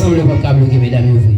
ensemble le peuple bloqué, mesdames et messieurs.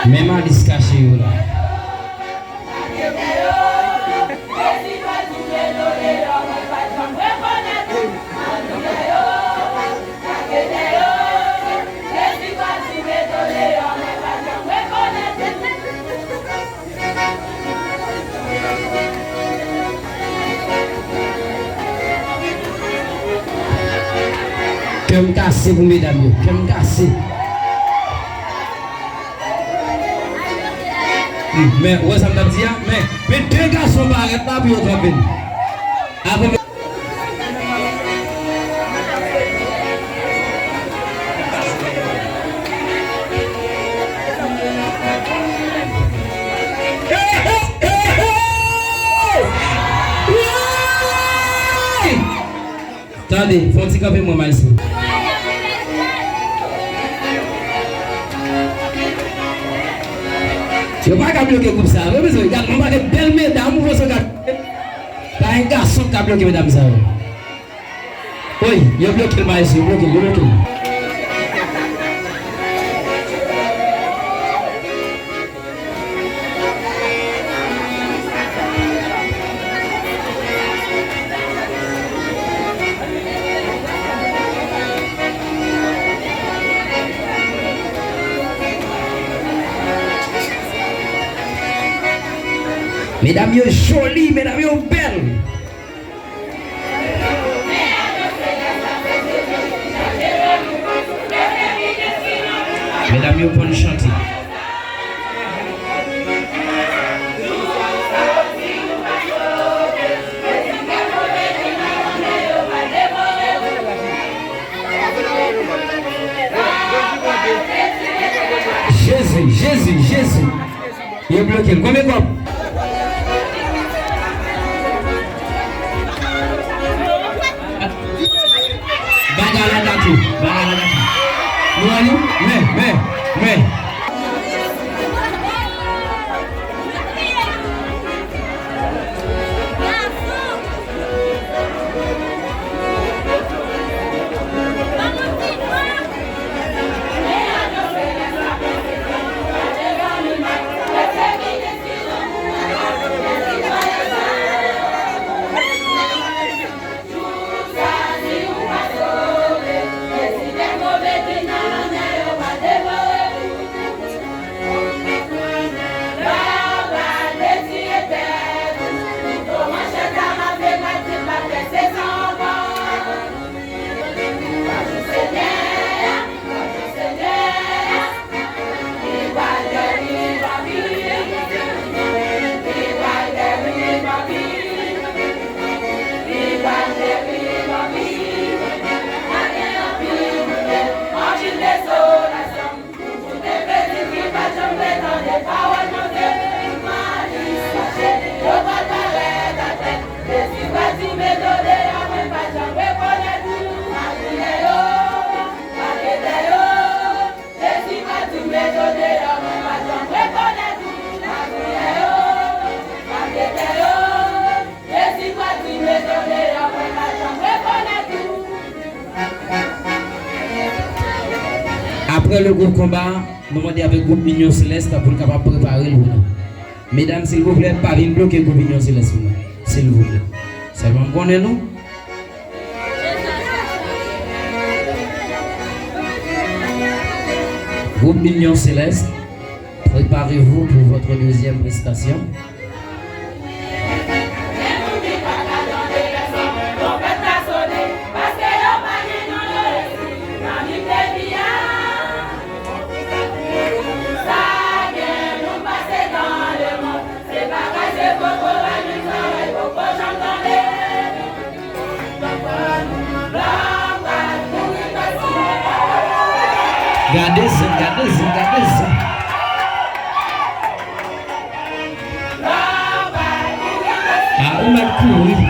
Même à discacher là. Que me casser pour mesdames, que me casser. Mais ouais ça me dit mais deux garçons pas arrêter là pour tromper. Après attendez, faut petit camper moi ici. Je ne vais pas bloquer comme ça. Regarde, on va des belles mesdames. Vous voyez, pas un garçon qui a bloqué mesdames. Oui, il a bloqué le maïs. Il a bloqué. Mesdames, vous jolies, mesdames, vous belles. Mesdames, vous bonnes chanter. Jésus. Il est bloqué. Combien de temps? Mais. Après le groupe combat, nous demandons avec le groupe Union Céleste pour nous capable préparer le boulot. Mesdames, s'il vous plaît, pas venir bloquer le groupe Union Céleste. S'il vous plaît. C'est bon, connaissez-nous? Groupe Union Céleste, préparez-vous pour votre deuxième prestation. Gardez ça, gardez ça, gardez ça. Ah, on a couru.